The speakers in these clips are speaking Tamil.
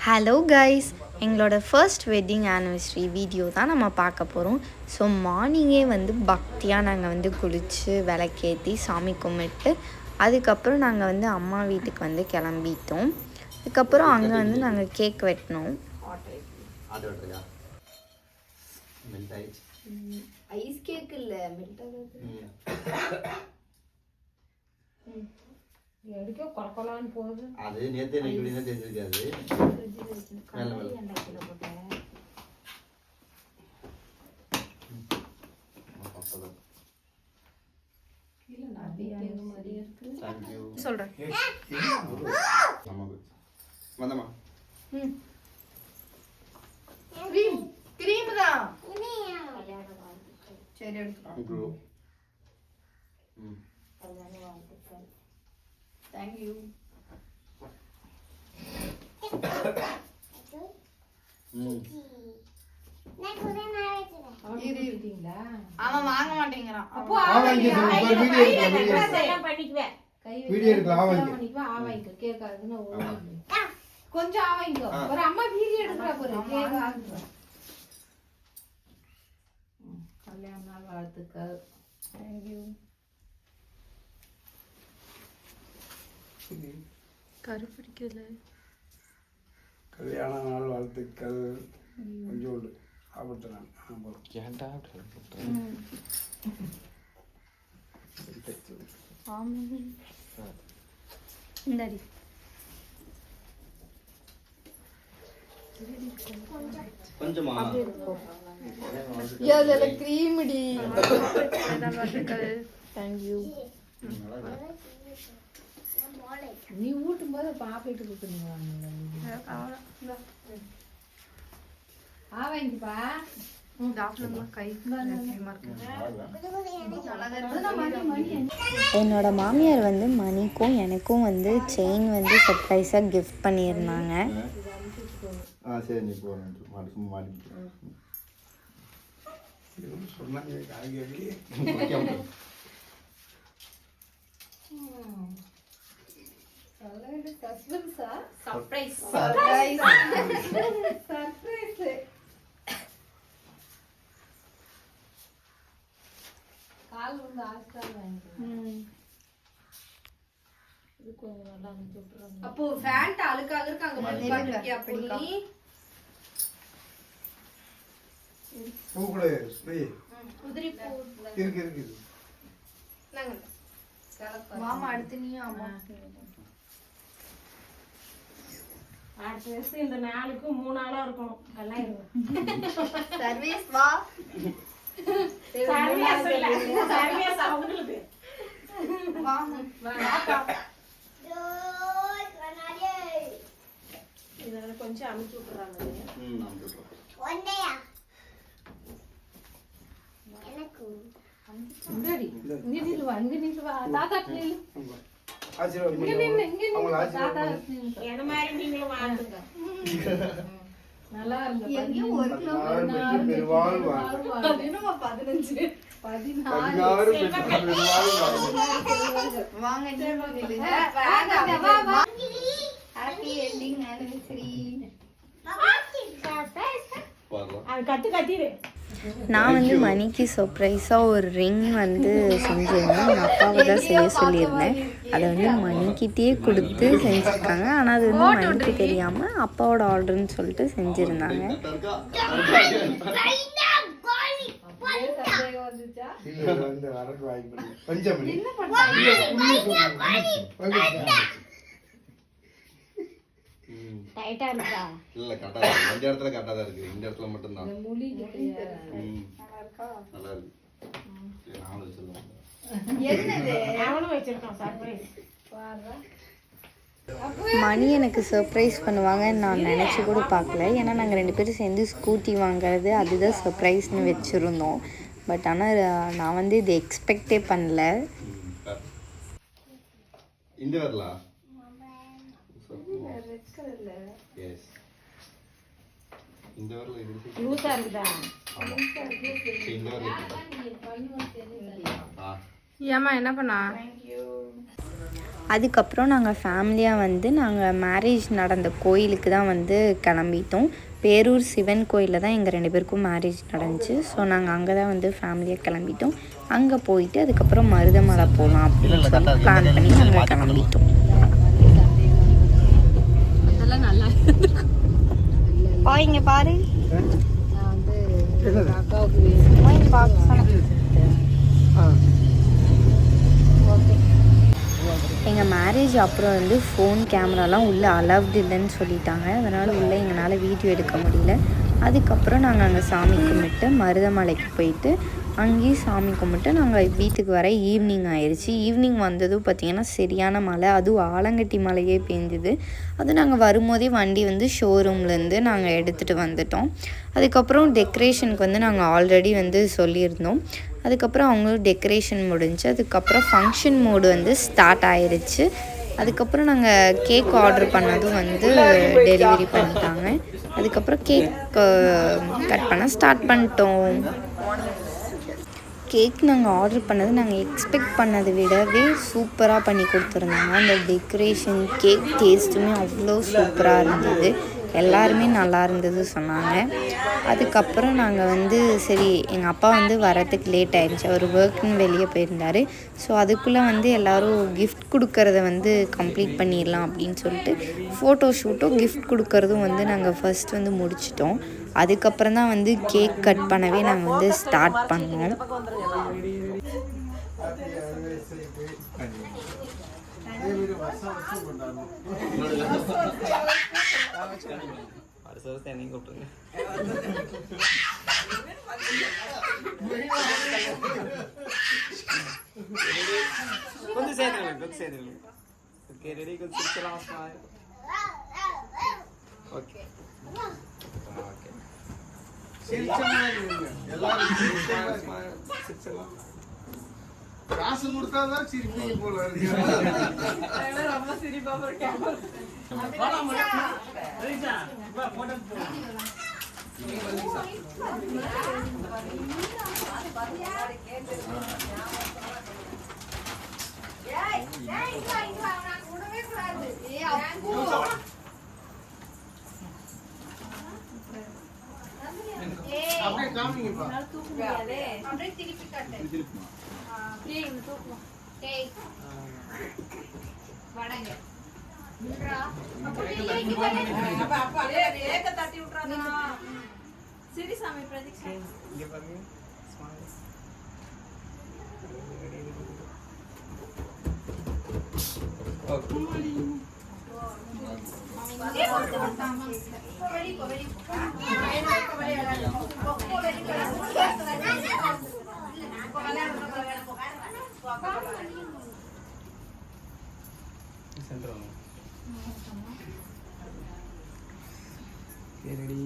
ஹலோ கைஸ், எங்களோட ஃபர்ஸ்ட் வெட்டிங் ஆனிவர்சரி வீடியோ தான் நம்ம பார்க்க போகிறோம். ஸோ மார்னிங்கே பக்தியாக நாங்கள் குளித்து விளக்கேற்றி சாமி கும்பிட்டு அதுக்கப்புறம் நாங்கள் அம்மா வீட்டுக்கு கிளம்பிட்டோம். அதுக்கப்புறம் அங்கே நாங்கள் கேக் வெட்டினோம். ஐஸ் கேக் இல்லை, எடுக்க கொலக்கொலான்னு போகுது. அது நேத்து எனக்கு இப்படி தான் தெரிஞ்சிருக்காது. சொல்றேன். வந்தமா கிரீம் தான். சரி எடுத்துக்கோ. Thank you. அவன் வாங்க மாட்டேங்கிறான். கொஞ்சம் ஆவாய்க்கோ. ஒரு அம்மா வீடியோ எடுக்கிறா பாரு. கல்யாண நாள் வாழ்த்துக்கள். தேங்க்யூ. கருப்பிடிக்கல. கல்யாண நாள் வாழ்த்துக்கள். கொஞ்சோண்டு ஆபத்துறான். இந்தாடி கொஞ்சமா அதுல கிரீம்டி. தேங்க்யூ. நீ ஊட்டும் போது பாப்பிட்டு கொடுத்துருங்க. ஆவாங்கப்பா. என்னோட மாமியார் மணிக்கும் எனக்கும் செயின் சர்ப்ரைஸாக கிஃப்ட் பண்ணியிருந்தாங்க. சரி நீ சும்மா சர்ப்ரைஸ். கால் ஆஸ்கால் வாங்கிக்கலாம். இது கொஞ்சம் நல்லா அனுப்பிச்சுட்றாங்க. அப்போ ஃபேண்ட் அழுக்காக இருக்கு. அங்க வந்து பாத்துக்கியா அப்படி பூக்குளே ஸ்ப்ரே உதிரி பூ இருக்கு. நாங்க மாமா அடுத்து நீ அம்மா அடுத்த வருஷம் இந்த நாளுக்கு 3 நாளா இருக்கும். நல்லா இருக்கும். சர்வீஸ் வா. சர்வீஸ் அவங்களுக்கு வா இதனால கொஞ்சம் அமுச்சு விட்டுறாங்க. தாத்தா நல்லா நான் மணிக்கு சர்ப்ரைஸாக ஒரு ரிங் செஞ்சிருந்தேன். எங்கள் அப்பாவை தான் செய்ய சொல்லியிருந்தேன். அதை மணிக்கிட்டே கொடுத்து செஞ்சுருக்காங்க. ஆனால் அது மணிக்கு தெரியாமல் அப்பாவோட ஆர்டர்னு சொல்லிட்டு செஞ்சுருந்தாங்க. டைட்டா இருக்கா? இல்ல கரெக்டா இருக்கு. இந்த இடத்துல கரெக்டா தான் இருக்கு. இந்த இடத்துல மட்டும் தான். முடி கிட்டயா? நல்லா இருக்கா? நல்லா இருக்கு. நானும் வச்சிருக்கேன். என்னது? அவனும் வச்சிருக்கான் சர்ப்ரைஸ். பாருடா. மணி எனக்கு சர்ப்ரைஸ் பண்ணுவாங்கன்னு நான் நினச்சி கூட பார்க்கல. ஏன்னா நாங்கள் 2 பேரும் சேர்ந்து ஸ்கூட்டி வாங்குறது அதுதான் சர்ப்ரைஸ்னு வச்சுருந்தோம். பட் ஆனால் நான் இது எக்ஸ்பெக்டே பண்ணல. இந்த வரலா எஸ் இந்த வரல இருக்கு. லூசா இருக்குதா? ஆமா இந்த வரல. ஏம்மா என்ன பண்ணா? அதுக்கப்புறம் நாங்கள் ஃபேமிலியாக வந்து நாங்கள் மேரேஜ் நடந்த கோயிலுக்கு தான் வந்து கிளம்பிட்டோம். பேரூர் சிவன் கோயிலில் தான் எங்கள் 2 பேருக்கும் மேரேஜ் நடந்துச்சு. ஸோ நாங்கள் அங்கே தான் வந்து ஃபேமிலியாக கிளம்பிட்டோம். அங்கே போயிட்டு அதுக்கப்புறம் மருதமலை போகலாம் அப்படின்னு சொல்லி பிளான் பண்ணி நாங்கள் கிளம்பிட்டோம். அதெல்லாம் நல்லா இங்கே பாரு, அக்காவுக்கு எங்கள் மேரேஜ் அப்புறம் வந்து ஃபோன் கேமராலாம் உள்ளே அலவுட் இல்லைன்னு சொல்லிட்டாங்க. அதனால் உள்ளே எங்களால் வீடியோ எடுக்க முடியல. அதுக்கப்புறம் நாங்கள் அங்கே சாமி கும்பிட்டு மருதமலைக்கு போயிட்டு அங்கேயும் சாமி கும்பிட்டு நாங்கள் வீட்டுக்கு வர ஈவினிங் ஆயிடுச்சு. ஈவினிங் வந்ததும் பார்த்திங்கன்னா சரியான மழை, அதுவும் ஆலங்கட்டி மழையே பெஞ்சுது. அது நாங்கள் வரும்போதே வண்டி வந்து ஷோரூம்லேருந்து நாங்கள் எடுத்துகிட்டு வந்துட்டோம். அதுக்கப்புறம் டெக்கரேஷனுக்கு வந்து நாங்கள் ஆல்ரெடி வந்து சொல்லியிருந்தோம். அதுக்கப்புறம் அவங்களும் டெக்கரேஷன் முடிஞ்சு அதுக்கப்புறம் ஃபங்க்ஷன் மோடு வந்து ஸ்டார்ட் ஆயிடுச்சு. அதுக்கப்புறம் நாங்கள் கேக் ஆர்டர் பண்ணதும் வந்து டெலிவரி பண்ணிட்டாங்க. அதுக்கப்புறம் கேக் கட் பண்ண ஸ்டார்ட் பண்ணிட்டோம். கேக் நாங்கள் ஆர்டர் பண்ணது நாங்கள் எக்ஸ்பெக்ட் பண்ணதை விடவே சூப்பராக பண்ணி கொடுத்துருந்தாங்க. அந்த டெக்கரேஷன் கேக் டேஸ்ட்டுமே அவ்வளோ சூப்பராக இருந்தது. எல்லாருமே நல்லா இருந்தது சொன்னாங்க. அதுக்கப்புறம் நாங்கள் வந்து சரி, எங்கள் அப்பா வந்து வரத்துக்கு லேட் ஆகிடுச்சு, அவர் ஒர்க்குன்னு வெளியே போயிருந்தார். ஸோ அதுக்குள்ளே வந்து எல்லோரும் கிஃப்ட் கொடுக்கறத வந்து கம்ப்ளீட் பண்ணிடலாம் அப்படின்னு சொல்லிட்டு ஃபோட்டோ ஷூட்டும் கிஃப்ட் கொடுக்கறதும் வந்து நாங்கள் ஃபர்ஸ்ட் வந்து முடிச்சிட்டோம். அதுக்கப்புறம் தான் வந்து கேக் கட் பண்ணவே நாங்கள் வந்து ஸ்டார்ட் பண்ணோம். கொஞ்சம் சேர்த்துருங்க. Okay, ready? கொஞ்சம் சிரிச்சலாம். ஸ்மைல். Okay okay. காசு கொடுத்தாதான் சிரிப்பீங்க போல இருக்கு. ரொம்ப சிரிப்பா போறேன். அப்படியே காமிங்கப்பா. அப்படியே திருப்பி காட்டு. அப்படியே இங்க தூக்குமா. டேய் வடங்க விட்றா. அப்ப அப்படியே ஏக்க தட்டி விட்றானா. சரி சாமி பிரதீக்ஷா இங்க பாருங்க. ஸ்மைல். ஓகே. சென்டர் வாங்க. ரெடி?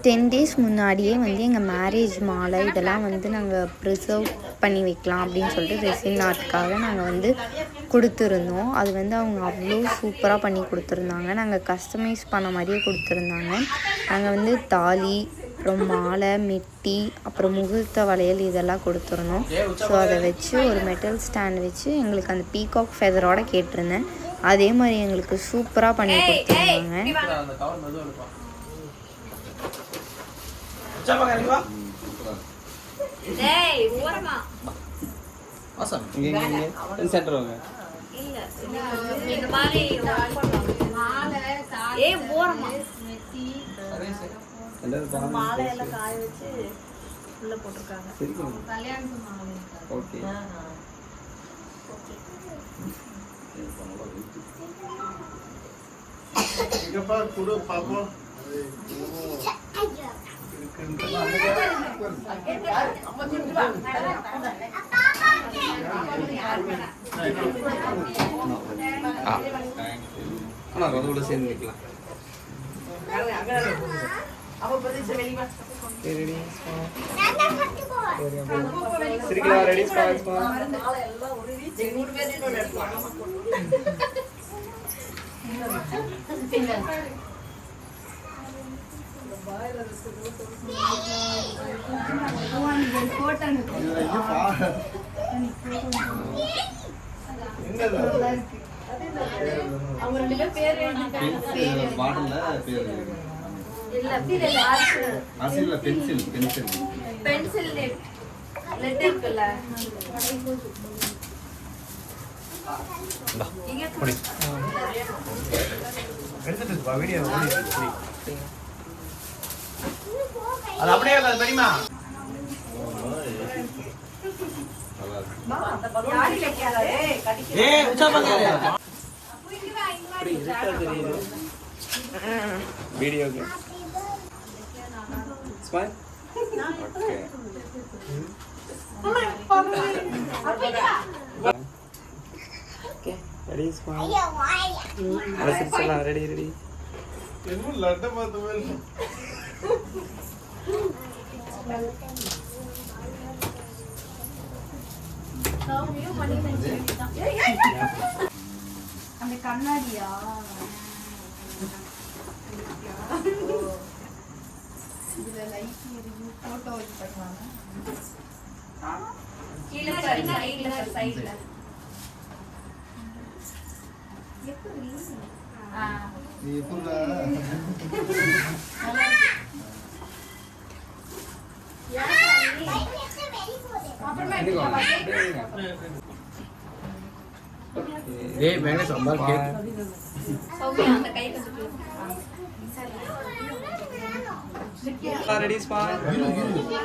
10 days முன்னாடியே வந்து எங்கள் மேரேஜ் மாலை இதெல்லாம் வந்து நாங்கள் ப்ரிசர்வ் பண்ணி வைக்கலாம் அப்படின்னு சொல்லிட்டு ரெசின் ஆர்ட்டுக்காக நாங்கள் வந்து கொடுத்துருந்தோம். அது வந்து அவங்க அவ்வளோ சூப்பராக பண்ணி கொடுத்துருந்தாங்க. நாங்கள் கஸ்டமைஸ் பண்ண மாதிரியே கொடுத்துருந்தாங்க. நாங்கள் வந்து தாலி, அப்புறம் மாலை, மெட்டி, அப்புறம் முகூர்த்த வளையல் இதெல்லாம் கொடுத்துருந்தோம். ஸோ அதை வச்சு ஒரு மெட்டல் ஸ்டாண்ட் வச்சு எங்களுக்கு அந்த பீகாக் ஃபெதரோட கேட்டிருந்தேன். அதே மாதிரி எங்களுக்கு சூப்பராக பண்ணி கொடுத்துருந்தாங்க. சென்டர் வாங்க. மாலையெல்லாம் காய வச்சு உள்ள போட்டிருக்காங்க. கல்யாணத்து மாலை. ஓகே. இங்கப்பா குடு பாப்போம். ஆனால் அதோட சேர்ந்து நிற்கலாம். சிரிக்கலாம். ரெடி? ஸ்மைல். அவங்க 2 பேரும் பேர் எழுதிருக்காங்க. பாட்டில்ல பேர் அரசியல்ல பென்சில் லெட்டர் இருக்குல்ல எடுத்துட்டு வீடியோ அது அப்படியே இருக்காது தெரியுமா? ஏய் உச்சா பாக்க வீடியோக்கு ஸ்மைல் ஓகே ரெடி ஸ்மைல் அரசியல் ரெடி ரெடி என்ன லட்ட பார்த்த மாதிரி அந்த கண்ணாடியா இதுல லைட் இருக்கு போட்டோ இது பண்ணுவாங்க கீழ சைடுல எப்படி நீ எப்படா ஏய் மேலே சம்பார் கேக் அந்த கை ரெடி ஸ்மைல்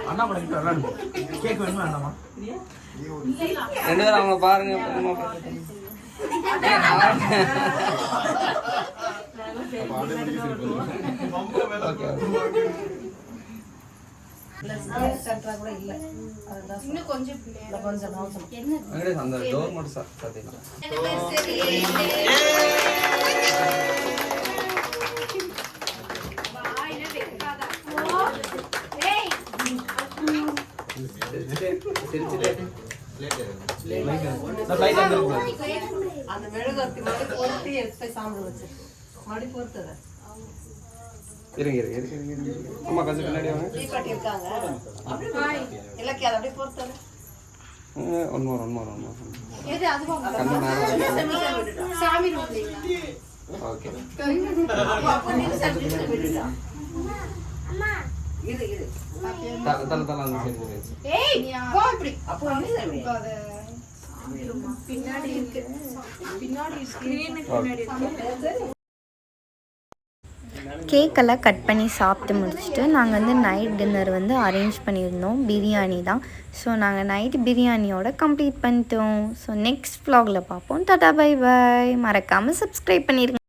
அண்ணா படம் வரலாம் கேக் வேணுமா அண்ணாமா ரெண்டு பேரும் அவங்க பாருங்க அம்மா பாருங்க இன்னும் கொஞ்சம் அந்த டோர் மட்டும் சாத்திடலாம் அந்த மெழுகுவர்த்தி மாதிரி பொருத்தி எடுத்து சாப்பிட வச்சு மறுபடி பொறுத்தது இருங்க இருங்க இருங்க இருங்க அம்மா கொஞ்சம் பின்னாடி வாங்க தீப்பாட்டி இருக்காங்க இலக்கிய அதை அப்படியே பொறுத்தது ஒன் மோர் எது அதுவா கண்ணு மேலே சாமி ரூம்ல ஓகே இது இது தலை தலை அந்த சைடு வச்சு ஏய் வா இப்படி அப்போ வந்து பின்னாடி இருக்கு பின்னாடி ஸ்கிரீனுக்கு பின்னாடி இருக்கு கேக்கெல்லாம் கட் பண்ணி சாப்பிட்டு முடிச்சுட்டு நாங்கள் வந்து நைட் டின்னர் வந்து அரேஞ்ச் பண்ணியிருந்தோம் பிரியாணி தான் ஸோ நாங்கள் நைட் பிரியாணியோட கம்ப்ளீட் பண்ணிட்டோம் ஸோ நெக்ஸ்ட் vlogல பார்ப்போம் டாடா பை பை மறக்காமல் சப்ஸ்கிரைப் பண்ணிடுங்க